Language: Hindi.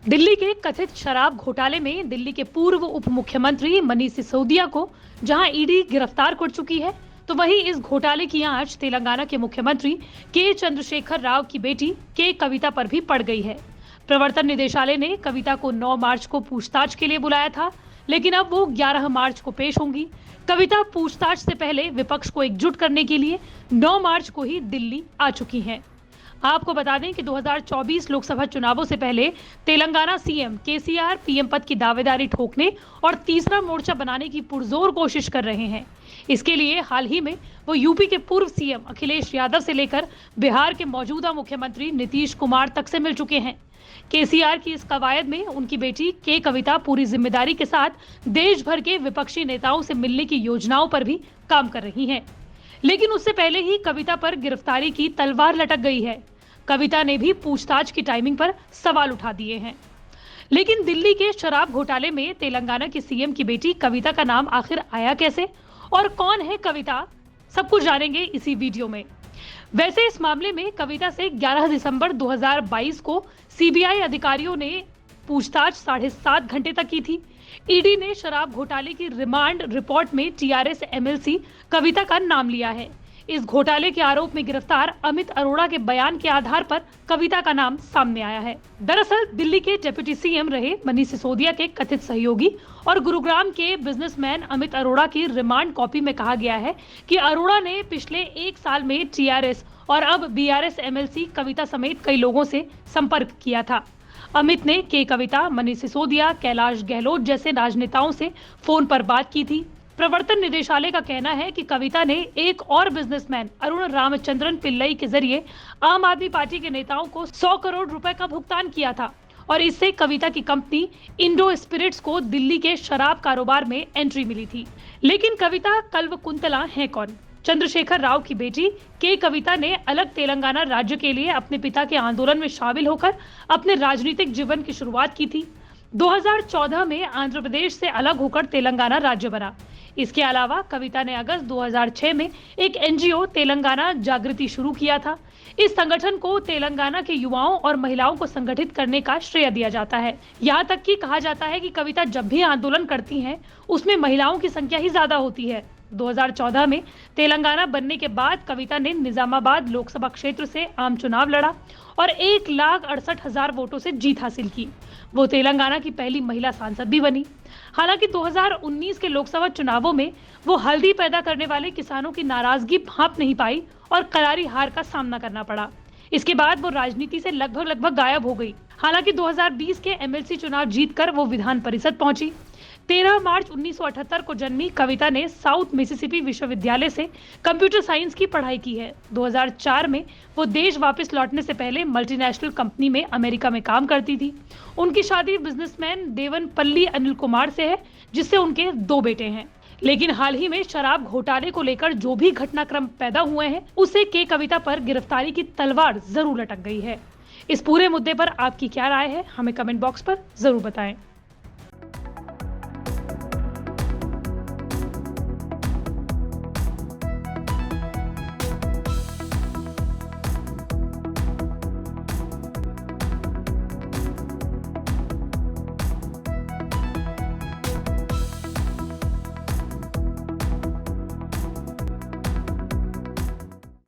दिल्ली के कथित शराब घोटाले में दिल्ली के पूर्व उप मुख्यमंत्री मनीष सिसोदिया को जहां ईडी गिरफ्तार कर चुकी है, तो वहीं इस घोटाले की आंच तेलंगाना के मुख्यमंत्री के चंद्रशेखर राव की बेटी के कविता पर भी पड़ गई है। प्रवर्तन निदेशालय ने कविता को 9 मार्च को पूछताछ के लिए बुलाया था, लेकिन अब वो 11 मार्च को पेश होंगी। कविता पूछताछ से पहले विपक्ष को एकजुट करने के लिए 9 मार्च को ही दिल्ली आ चुकी हैं। आपको बता दें कि 2024 लोकसभा चुनावों से पहले तेलंगाना सीएम केसीआर पीएम पद की दावेदारी ठोकने और तीसरा मोर्चा बनाने की पुरजोर कोशिश कर रहे हैं। इसके लिए हाल ही में वो यूपी के पूर्व सीएम अखिलेश यादव से लेकर बिहार के मौजूदा मुख्यमंत्री नीतीश कुमार तक से मिल चुके हैं। केसीआर की इस कवायद में उनकी बेटी के कविता पूरी जिम्मेदारी के साथ देश भर के विपक्षी नेताओं से मिलने की योजनाओं पर भी काम कर रही हैं। लेकिन उससे पहले ही कविता पर गिरफ्तारी की तलवार लटक गई है। कविता ने भी पूछताछ की टाइमिंग पर सवाल उठा दिए हैं। लेकिन दिल्ली के शराब घोटाले में तेलंगाना की सीएम की बेटी कविता का नाम आखिर आया कैसे और कौन है कविता, सब कुछ जानेंगे इसी वीडियो में। वैसे इस मामले में कविता से 11 दिसंबर 2022 को सीबीआई अधिकारियों ने पूछताछ 7.5 घंटे तक की थी। ईडी ने शराब घोटाले की रिमांड रिपोर्ट में टीआरएस एमएलसी कविता का नाम लिया है। इस घोटाले के आरोप में गिरफ्तार अमित अरोड़ा के बयान के आधार पर कविता का नाम सामने आया है। दरअसल दिल्ली के डिप्टी सीएम रहे मनीष सिसोदिया के कथित सहयोगी और गुरुग्राम के बिजनेसमैन अमित अरोड़ा की रिमांड कॉपी में कहा गया है कि अरोड़ा ने पिछले 1 साल में टीआरएस और अब बीआरएस एमएलसी कविता समेत कई लोगों से संपर्क किया था। अमित ने के कविता, मनीष सिसोदिया, कैलाश गहलोत जैसे राजनेताओं से फोन पर बात की थी। प्रवर्तन निदेशालय का कहना है कि कविता ने एक और बिजनेसमैन अरुण रामचंद्रन पिल्लई के जरिए आम आदमी पार्टी के नेताओं को 100 करोड़ रुपए का भुगतान किया था और इससे कविता की कंपनी इंडो स्पिरिट्स को दिल्ली के शराब कारोबार में एंट्री मिली थी। लेकिन कविता कल्वकुंतला है कौन? चंद्रशेखर राव की बेटी के कविता ने अलग तेलंगाना राज्य के लिए अपने पिता के आंदोलन में शामिल होकर अपने राजनीतिक जीवन की शुरुआत की थी। 2014 में आंध्र प्रदेश से अलग होकर तेलंगाना राज्य बना। इसके अलावा कविता ने अगस्त 2006 में एक एनजीओ तेलंगाना जागृति शुरू किया था। इस संगठन को तेलंगाना के युवाओं और महिलाओं को संगठित करने का श्रेय दिया जाता है। यहाँ तक कि कहा जाता है कि कविता जब भी आंदोलन करती हैं, उसमेम महिलाओं की संख्या ही ज्यादा होती है। 2014 में तेलंगाना बनने के बाद कविता ने निजामाबाद लोकसभा क्षेत्र से आम चुनाव लड़ा और 1,68,000 वोटों से जीत हासिल की। वो तेलंगाना की पहली महिला सांसद भी बनी। हालांकि 2019 के लोकसभा चुनावों में वो हल्दी पैदा करने वाले किसानों की नाराजगी भांप नहीं पाई और करारी हार का सामना करना पड़ा। इसके बाद वो राजनीति से लगभग गायब हो गई। हालांकि 2020 के एमएलसी चुनाव जीतकर वो विधान परिषद पहुंची। 13 मार्च 1978 को जन्मी कविता ने साउथ मिसिसिपी विश्वविद्यालय से कंप्यूटर साइंस की पढ़ाई की है। 2004 में वो देश वापस लौटने से पहले मल्टीनेशनल कंपनी में अमेरिका में काम करती थी। उनकी शादी बिजनेसमैन देवनपल्ली अनिल कुमार से है, जिससे उनके 2 बेटे हैं। लेकिन हाल ही में शराब घोटाले को लेकर जो भी घटनाक्रम पैदा हुए हैं, उससे के कविता पर गिरफ्तारी की तलवार जरूर लटक गई है। इस पूरे मुद्दे पर आपकी क्या राय है, हमें कमेंट बॉक्स पर जरूर बताएं।